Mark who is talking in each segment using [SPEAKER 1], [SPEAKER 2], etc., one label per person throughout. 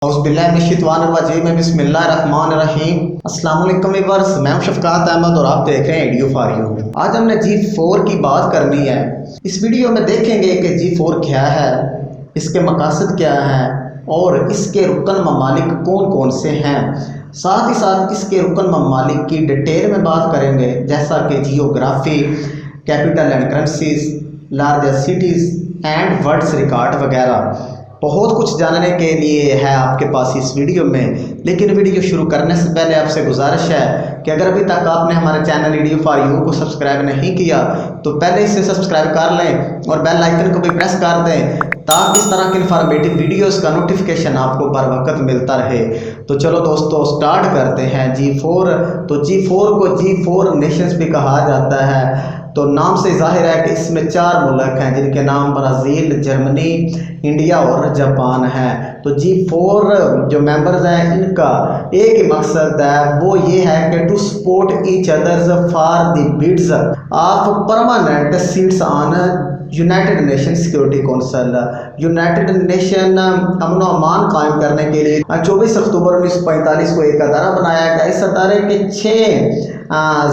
[SPEAKER 1] बिस्मिल्लाहिर्रहमानिर्रहीम। अस्सलाम वालेकुम व्यूअर्स, मैं हूं शफकात अहमद और आप देख रहे हैं एडियो फॉर यू। आज हमने G4 की बात करनी है। इस वीडियो में देखेंगे कि G4 क्या है, इसके मकासद क्या हैं और इसके रुकन ममालिक कौन कौन से हैं। साथ ही साथ इसके रुकन ममालिक की डिटेल में बात करेंगे, जैसा कि geography, capital and currencies, largest cities and world's record वगैरह। बहुत कुछ जानने के लिए है आपके पास इस वीडियो में। लेकिन वीडियो शुरू करने से पहले आपसे गुजारिश है कि अगर अभी तक आपने हमारे चैनल एडियो फॉर यू को सब्सक्राइब नहीं किया तो पहले इसे सब्सक्राइब कर लें और बेल आइकन को भी प्रेस कर दें, ताकि इस तरह के इंफॉर्मेटिव वीडियोस का नोटिफिकेशन आपको बर वक्त मिलता रहे। तो चलो दोस्तों, स्टार्ट करते हैं। G4 तो G4 को G4 नेशंस भी कहा जाता है। तो नाम से ज़ाहिर है कि इसमें 4 मुल्क हैं, जिनके नाम ब्राज़ील, जर्मनी, इंडिया और जापान है। तो G4 जो मेंबर्स हैं, इनका एक ही मकसद है, वो ये है कि to support each others for the bids of permanent seats on United Nation Security Council. United Nation अमन अमान कायम करने के लिए 24 अक्टूबर 1945 को एक अदारा बनाया गया। इस अदारे के 6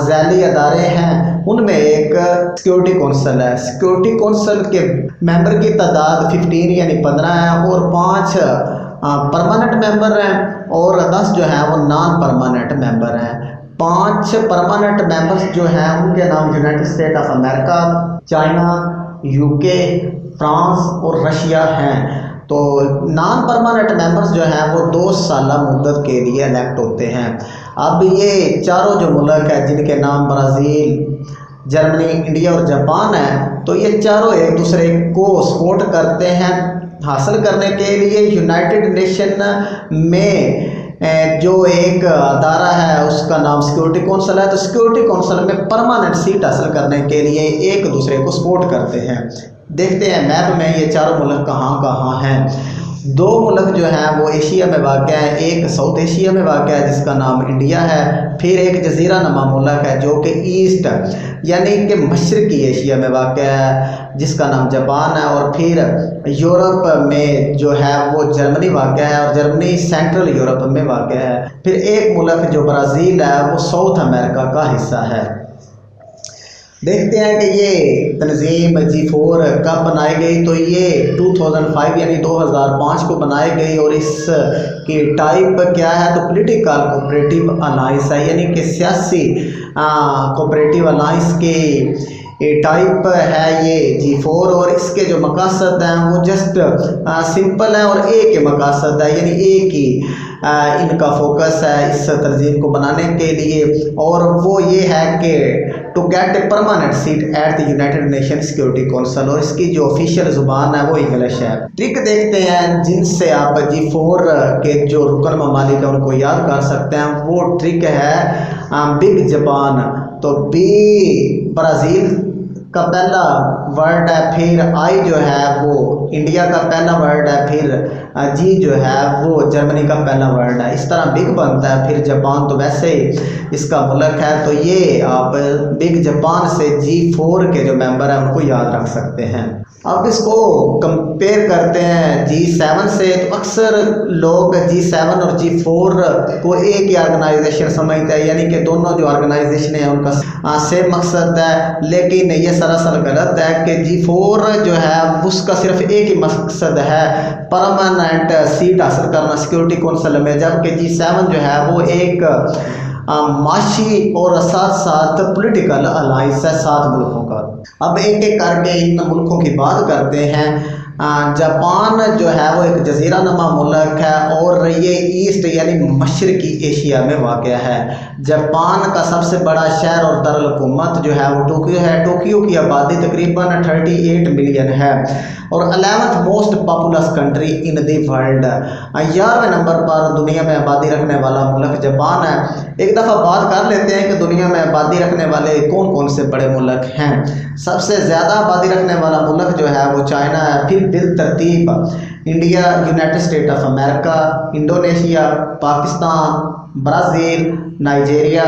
[SPEAKER 1] ज़ैली अदारे हैं, उनमें एक सिक्योरिटी कौंसिल है। सिक्योरिटी कौंसिल के मेंबर की तादाद 15 यानी 15 है और 5 परमानेंट मेंबर हैं और 10 जो हैं वो नॉन परमानेंट मेंबर हैं। 5 परमानेंट मेंबर्स जो हैं उनके नाम United state of America, China, UK, France और रशिया हैं। तो नॉन परमानेंट मेंबर्स जो हैं वो 2 साल मुद्दत के लिए इलेक्ट होते हैं। अब ये चारों जो मुल्क हैं, जिनके नाम ब्राज़ील, जर्मनी, इंडिया और जापान है, तो ये चारों एक दूसरे को सपोर्ट करते हैं। हासिल करने के लिए यूनाइटेड नेशन में जो एक अदारा है उसका नाम सिक्योरिटी कौंसिल है। तो सिक्योरिटी कौंसिल में परमानेंट सीट हासिल करने के लिए एक दूसरे को सपोर्ट करते हैं। देखते हैं मैप में ये चारों मुल्क कहाँ कहाँ हैं। 2 मुल्क जो हैं वो एशिया में वाक़या है, एक साउथ एशिया में वाक़या है जिसका नाम इंडिया है, फिर एक जजीरा नमा मुल्क है जो कि ईस्ट यानी कि मशरकी एशिया में वाक़या है जिसका नाम जापान है, और फिर यूरोप में जो है वो जर्मनी वाक़या है और जर्मनी सेंट्रल यूरोप में वाक़या है। फिर एक मुल्क जो ब्राज़ील है वो साउथ अमेरिका का हिस्सा है। देखते हैं कि ये तंजीम G4 कब बनाई गई। तो ये 2005 यानी 2005 को बनाई गई और इसकी टाइप क्या है, तो पॉलिटिकल कोऑपरेटिव अलायंस है, यानी कि सियासी कोऑपरेटिव अलायंस की टाइप है ये G4। और इसके जो मकासद हैं वो जस्ट सिंपल है और एक ही मकासद है, यानी एक ही इनका फोकस है इस तंजीम को बनाने के लिए, और वो ये है कि to get a permanent seat at the United Nation Security Council. और इसकी जो ऑफिशियल ज़ुबान है वो इंग्लिश है। ट्रिक देखते हैं जिनसे आप G4 के जो रुकन ममालिक हैं उनको याद कर सकते हैं। वो ट्रिक है बिग जापान। तो बी ब्राज़ील का पहला वर्ड है, फिर आई जो है वो इंडिया का पहला वर्ड है, फिर जी जो है वो जर्मनी का पहला वर्ड है। इस तरह बिग बनता है। फिर जापान तो वैसे ही इसका मुल्क है, तो ये आप बिग जापान से G4 के जो मेंबर हैं उनको याद रख सकते हैं। अब इसको कंपेयर करते हैं G7 से। तो अक्सर लोग G7 और G4 को एक ही ऑर्गेनाइजेशन समझते हैं, यानी कि दोनों जो ऑर्गेनाइजेशन है उनका सेम मकसद है। लेकिन ये सरासर गलत है कि G4 जो है उसका सिर्फ एक ही मकसद है, परमानेंट सीट हासिल करना सिक्योरिटी कौंसिल में, जबकि G7 जो है वो एक माशी और साथ साथ पॉलिटिकल अलायंस है 7 मुल्कों का। अब एक एक करके इन मुल्कों की बात करते हैं। जापान जो है वो एक जजीरा नमा मुल्क है और ये ईस्ट यानी मशरकी एशिया में वाक़या है। जापान का सबसे बड़ा शहर और दारुल-हुकूमत जो है वो टोक्यो है। टोक्यो की आबादी तकरीबन 38 मिलियन है और 11th most populous country in the world. 11वें नंबर पर दुनिया में आबादी रखने वाला मुल्क जापान है। एक दफ़ा बात कर लेते हैं कि दुनिया में आबादी रखने वाले कौन कौन से बड़े मुल्क हैं। सबसे ज़्यादा आबादी रखने वाला मुल्क जो है वो चाइना है, फिर बिल तरतीब India, United state of America, Indonesia, Pakistan, Brazil, Nigeria,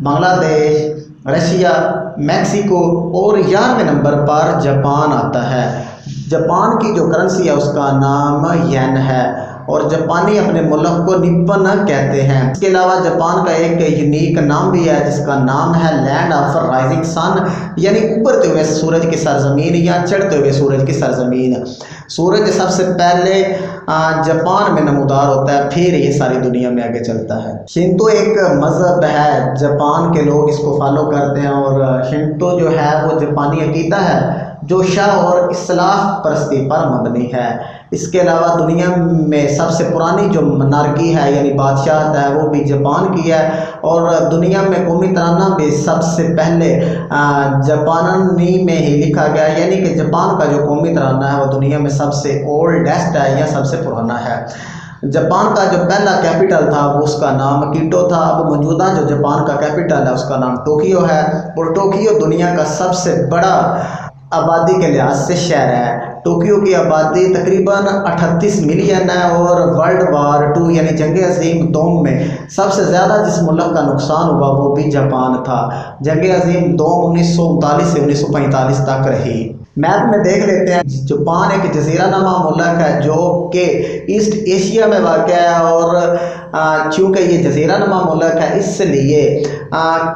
[SPEAKER 1] Bangladesh, Russia, Mexico और 11वें नंबर पर जापान आता है। जापान की जो करेंसी है उसका नाम येन है اور جاپانی اپنے ملک کو نپن کہتے ہیں۔ اس کے علاوہ جاپان کا ایک یونیک نام بھی ہے جس کا نام ہے لینڈ آف رائزنگ سن، یعنی ابھرتے ہوئے سورج کی سرزمین یا چڑھتے ہوئے سورج کی سرزمین۔ سورج سب سے پہلے جاپان میں نمودار ہوتا ہے، پھر یہ ساری دنیا میں آگے چلتا ہے۔ شنتو ایک مذہب ہے، جاپان کے لوگ اس کو فالو کرتے ہیں، اور شنتو جو ہے وہ جاپانی عقیدہ ہے جو شاہ اور اصلاح پرستی پر مبنی ہے۔ اس کے علاوہ دنیا میں سب سے پرانی جو منارکی ہے یعنی بادشاہت ہے وہ بھی جاپان کی ہے، اور دنیا میں قومی ترانہ بھی سب سے پہلے جاپانی میں ہی لکھا گیا، یعنی کہ جاپان کا جو قومی ترانہ ہے وہ دنیا میں سب سے اولڈسٹ ہے یا سب سے پرانا ہے۔ جاپان کا جو پہلا کیپٹل تھا وہ اس کا نام کیٹو تھا، اب موجودہ جو جاپان کا کیپٹل ہے اس کا نام ٹوکیو ہے، اور ٹوکیو دنیا کا سب سے بڑا آبادی کے لحاظ سے شہر ہے۔ ٹوکیو کی آبادی تقریباً 38 ملین ہے، اور ورلڈ وار 2 یعنی جنگ عظیم دوم میں سب سے زیادہ جس ملک کا نقصان ہوا وہ بھی جاپان تھا۔ جنگ عظیم دوم 1939 سے 1945 تک رہی۔ میپ میں دیکھ لیتے ہیں، جاپان ایک جزیرہ نما ملک ہے جو کہ ایسٹ ایشیا میں واقع ہے، اور چونکہ یہ جزیرہ نما ملک ہے اس لیے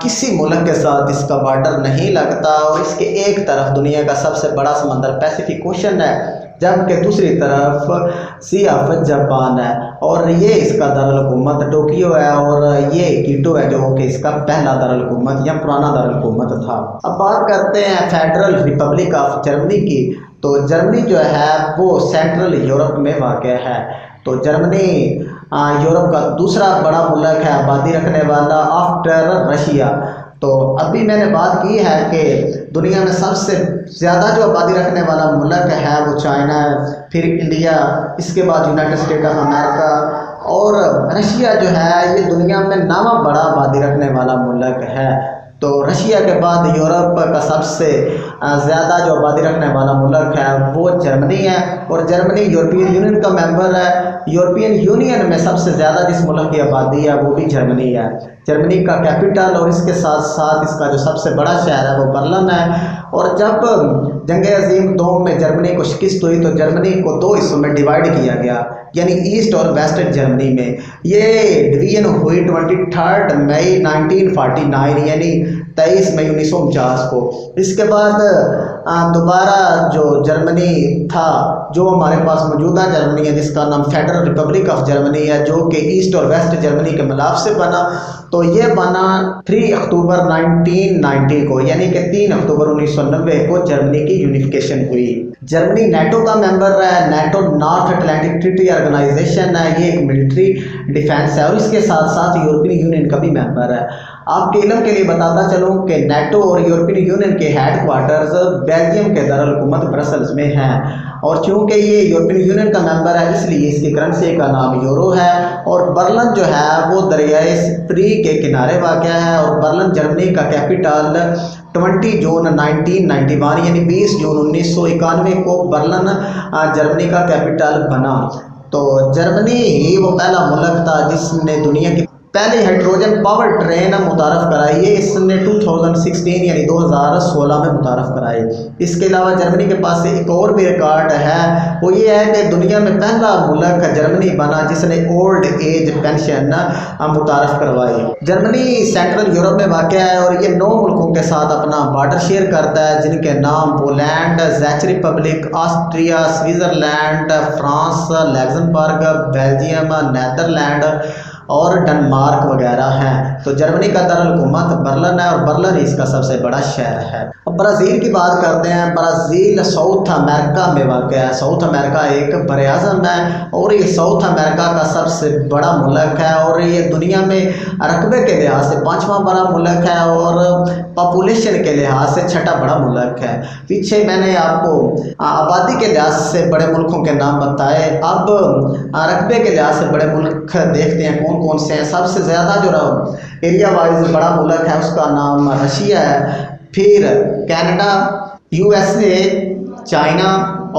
[SPEAKER 1] کسی ملک کے ساتھ اس کا بارڈر نہیں لگتا، اور اس کے ایک طرف دنیا کا سب سے بڑا سمندر پیسیفک اوشن ہے، جبکہ دوسری طرف سی آف جاپان ہے، اور یہ اس کا دارالحکومت ٹوکیو ہے، اور یہ کیٹو ہے جو کہ اس کا پہلا دارالحکومت یا پرانا دارالحکومت تھا۔ اب بات کرتے ہیں فیڈرل ریپبلک آف جرمنی کی، تو جرمنی جو ہے وہ سینٹرل یورپ میں واقع ہے۔ تو جرمنی یورپ کا دوسرا بڑا ملک ہے آبادی رکھنے والا آفٹر رشیا۔ تو ابھی میں نے بات کی ہے کہ دنیا میں سب سے زیادہ جو آبادی رکھنے والا ملک ہے وہ چائنا ہے، پھر انڈیا، اس کے بعد یونائٹڈ اسٹیٹ آف امریکہ، اور رشیا جو ہے یہ دنیا میں نواں بڑا آبادی رکھنے والا ملک ہے۔ تو رشیا کے بعد یورپ کا سب سے زیادہ جو آبادی رکھنے والا ملک ہے وہ جرمنی ہے، اور جرمنی یورپین یونین کا ممبر ہے۔ یورپین یونین میں سب سے زیادہ جس ملک کی آبادی ہے وہ بھی جرمنی ہے۔ جرمنی کا کیپٹل اور اس کے ساتھ ساتھ اس کا جو سب سے بڑا شہر ہے وہ برلن ہے، اور جب جنگ عظیم دوم میں جرمنی کو شکست ہوئی تو جرمنی کو دو حصوں میں ڈیوائیڈ کیا گیا، یعنی ایسٹ اور ویسٹ جرمنی میں۔ یہ ڈویژن ہوئی 23 مئی 1949 یعنی 23 مئی 1949 کو۔ اس کے بعد دوبارہ جو جرمنی تھا جو ہمارے پاس موجودہ جرمنی ہے جس کا نام فیڈرل ریپبلک آف جرمنی ہے، جو کہ ایسٹ اور ویسٹ جرمنی کے ملاپ سے بنا، تو یہ بنا 3 اکتوبر 1990 کو، یعنی کہ 3 اکتوبر 1990 کو جرمنی کی یونیفیکیشن ہوئی۔ جرمنی نیٹو کا ممبر ہے، NATO North Atlantic Treaty Organization ہے، یہ ایک ملٹری ڈیفینس ہے، اور اس کے ساتھ ساتھ یورپین یونین کا بھی ممبر ہے۔ آپ کے علم کے لیے بتاتا چلوں کہ نیٹو اور یورپین یونین کے ہیڈ کوارٹرز بیلجیم کے دارالحکومت برسلز میں ہیں، اور چونکہ یہ یورپین یونین کا ممبر ہے اس لیے اس کی کرنسی کا نام یورو ہے، اور برلن جو ہے وہ دریائے سپری کے کنارے واقع ہے، اور برلن جرمنی کا کیپٹل 20 جون 1991 یعنی 20 جون 1991 کو برلن جرمنی کا کیپٹل بنا۔ تو جرمنی ہی وہ پہلا ملک تھا جس نے دنیا کی پہلی ہائیڈروجن پاور ٹرین متعارف کرائی ہے، اس نے 2016 یعنی 2016 میں متعارف کرائی۔ اس کے علاوہ جرمنی کے پاس ایک اور بھی ریکارڈ ہے، وہ یہ ہے کہ دنیا میں پہلا ملک جرمنی بنا جس نے اولڈ ایج پینشن متعارف کروائی۔ جرمنی سینٹرل یورپ میں واقع ہے، اور یہ 9 ملکوں کے ساتھ اپنا بارڈر شیئر کرتا ہے جن کے نام Poland, check republic, Austria, Switzerland, France, Luxembourg, Belgium, Netherland اور ڈنمارک وغیرہ ہیں۔ تو جرمنی کا دارالحکومت برلن ہے، اور برلن اس کا سب سے بڑا شہر ہے۔ اب برازیل کی بات کرتے ہیں۔ برازیل ساؤتھ امریکہ میں واقع ہے۔ ساؤتھ امریکہ ایک براعظم ہے، اور یہ ساؤتھ امریکہ کا سب سے بڑا ملک ہے، اور یہ دنیا میں رقبے کے لحاظ سے 5واں بڑا ملک ہے، اور پاپولیشن کے لحاظ سے 6واں بڑا ملک ہے۔ پیچھے میں نے آپ کو آبادی کے لحاظ سے بڑے ملکوں کے نام بتائے، اب رقبے کے لحاظ سے بڑے ملک دیکھتے ہیں کون سے ہیں۔ سب سے زیادہ جو ایریا وائز بڑا ملک ہے اس کا نام رشیا ہے، پھر کینیڈا، USA، چائنا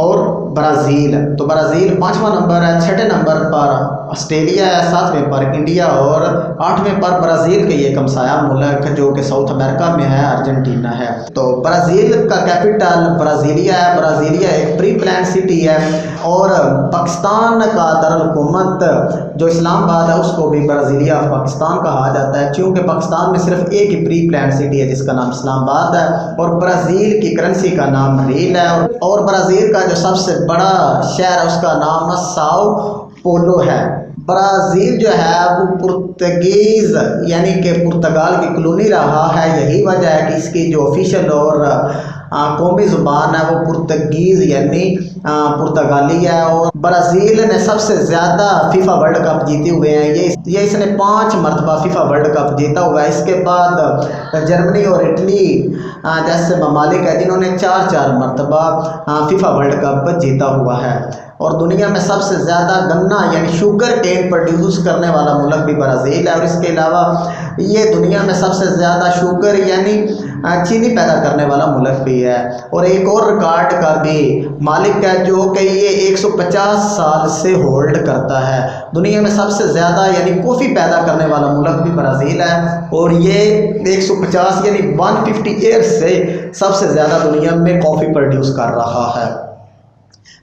[SPEAKER 1] اور برازیل۔ تو برازیل 5واں نمبر ہے، 6 نمبر پر ऑस्ट्रेलिया है, 7वें पर इंडिया और 8वें पर ब्राज़ील के ये हमसाया मुल्क जो कि साउथ अमेरिका में है, अर्जेंटीना है। तो ब्राज़ील का कैपिटल ब्राज़ीलिया है। ब्राज़ीलिया एक प्री प्लान सिटी है और पाकिस्तान का दारुल-हुकूमत जो इस्लामाबाद है उसको भी ब्राज़ीलिया ऑफ पाकिस्तान कहा जाता है, क्योंकि पाकिस्तान में सिर्फ एक ही प्री प्लान सिटी है जिसका नाम इस्लामाबाद है और ब्राज़ील की करेंसी का नाम रील है। और ब्राज़ील का जो सबसे बड़ा शहर है उसका नाम साओ पोलो है। ब्राज़ील जो है वो पुर्तगीज़ यानी कि पुर्तगाल की कॉलोनी रहा है। यही वजह है कि इसकी जो ऑफिशियल और कौमी ज़ुबान है वो पुर्तगीज़ यानी पुर्तगाली है। और ब्राज़ील ने सबसे ज़्यादा फीफा वर्ल्ड कप जीते हुए हैं। ये इसने 5 मरतबा फीफा वर्ल्ड कप जीता हुआ है। इसके बाद जर्मनी और इटली जैसे ममालिक है जिन्होंने 4-4 मरतबा फीफा वर्ल्ड कप जीता हुआ है। और दुनिया में सबसे ज़्यादा गन्ना यानी शुगर केन प्रोड्यूस करने वाला मुल्क भी ब्राज़ील है। और इसके अलावा ये दुनिया में सबसे ज़्यादा शुगर यानी चीनी पैदा करने वाला मुल्क भी है। और एक और रिकॉर्ड का भी मालिक है जो कि ये 150 साल से होल्ड करता है। दुनिया में सबसे ज़्यादा यानी कॉफ़ी पैदा करने वाला मुल्क भी ब्राज़ील है और ये 150 यानी 150 ईयर्स से सबसे ज़्यादा दुनिया में कॉफ़ी प्रोड्यूस कर रहा है।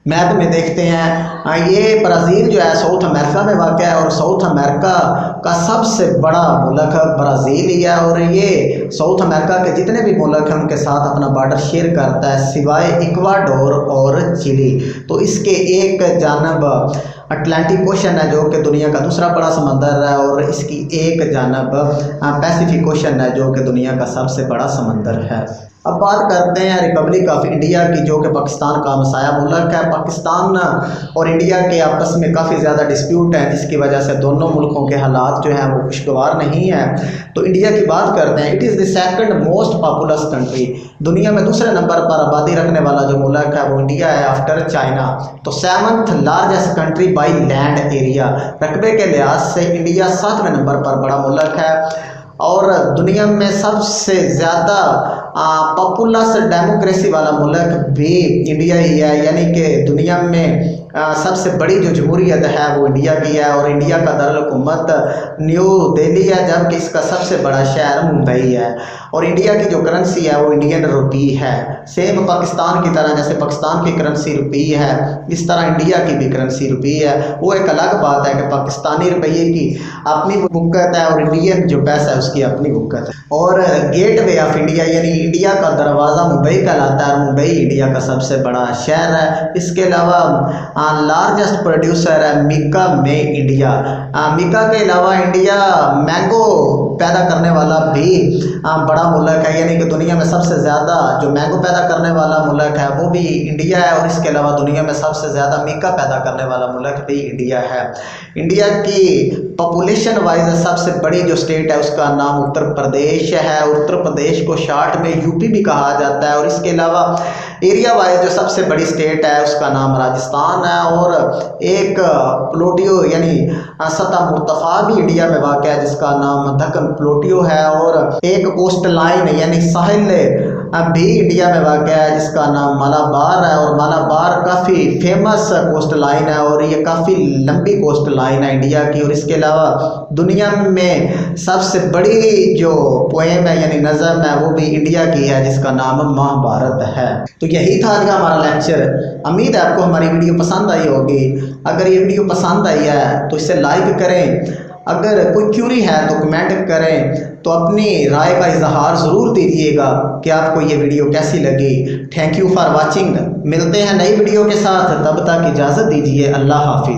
[SPEAKER 1] मैप में देखते हैं ये ब्राज़ील जो है साउथ अमेरिका में वाक़ है और साउथ अमेरिका का सबसे बड़ा मुल्क ब्राज़ील ही है। और ये साउथ अमेरिका के जितने भी मुल्क हैं उनके साथ अपना बॉर्डर शेयर करता है सिवाय इक्वाडोर और चिली। तो इसके एक जानब अटलांटिक ओशन है जो कि दुनिया का दूसरा बड़ा समंदर है और इसकी एक जानब पैसिफिक ओशन है जो कि दुनिया का सबसे बड़ा समंदर है। अब बात करते हैं रिपब्लिक ऑफ इंडिया की जो कि पाकिस्तान का हमसाया मुल्क है। पाकिस्तान और इंडिया के आपस में काफ़ी ज़्यादा डिस्प्यूट है जिसकी वजह से दोनों मुल्कों के हालात जो हैं वो खुशगवार नहीं है। तो इंडिया की बात करते हैं। It is the second most populous country. दुनिया में दूसरे नंबर पर आबादी रखने वाला जो मुल्क है वो इंडिया है आफ्टर चाइना। तो 7th largest country by land area. रकबे के लिहाज से इंडिया 7वें नंबर पर बड़ा मुल्क है और दुनिया में सबसे ज़्यादा पॉपुलस डेमोक्रेसी वाला मुल्क भी इंडिया ही है। यानी कि दुनिया में सबसे बड़ी जो जमहूरियत है वो इंडिया की है और इंडिया का दारुल-हुकूमत न्यू दिल्ली है जबकि इसका सबसे बड़ा शहर मुंबई है। और इंडिया की जो करेंसी है वो इंडियन रुपी है। सेम पाकिस्तान की तरह जैसे पाकिस्तान की करेंसी रुपी है इस तरह इंडिया की भी करेंसी रुपी है। वो एक अलग बात है कि पाकिस्तानी रुपये की अपनी बुक्कत है और इंडियन जो पैसा है उसकी अपनी बुक्कत है। और गेट वे ऑफ इंडिया यानी इंडिया का दरवाज़ा मुंबई कहलाता है और मुंबई इंडिया का सबसे बड़ा शहर है। इसके अलावा लार्जेस्ट प्रोड्यूसर है मिका में इंडिया। मिका के अलावा इंडिया मैंगो पैदा करने वाला भी बड़ा मुल्क है। यानी कि दुनिया में सबसे ज़्यादा जो मैंगो पैदा करने वाला मुल्क है वो भी इंडिया है। और इसके अलावा दुनिया में सबसे ज़्यादा मिका पैदा करने वाला मुल्क भी इंडिया है। इंडिया की पॉपुलेशन वाइज सबसे बड़ी जो स्टेट है उसका नाम उत्तर प्रदेश है। उत्तर प्रदेश को शॉर्ट में यूपी भी कहा जाता है। और इसके अलावा एरिया वाइज जो सबसे बड़ी स्टेट है उसका नाम राजस्थान है। और एक प्लोटियो यानी सतह मुर्तफा भी इंडिया में वाक़ है जिसका नाम दक्कन प्लोटियो है। और एक कोस्ट लाइन यानी साहिल भी इंडिया में वाक़ है जिसका नाम मालाबार है। और मालाबार काफ़ी फेमस कोस्ट लाइन है और ये काफ़ी लंबी कोस्ट लाइन है इंडिया की। और इसके अलावा दुनिया में सबसे बड़ी जो पोएम है यानी नज़म है वो भी इंडिया की है जिसका नाम महाभारत है। तो यही था आज का हमारा लेक्चर। उम्मीद है आपको हमारी वीडियो पसंद आई होगी। अगर ये वीडियो पसंद आई है तो इसे लाइक करें। अगर कोई क्यूरी है तो कमेंट करें। तो अपनी राय का इजहार ज़रूर दीजिएगा कि आपको ये वीडियो कैसी लगी। Thank you for watching. मिलते हैं नई वीडियो के साथ, तब तक इजाज़त दीजिए। अल्लाह हाफिज़।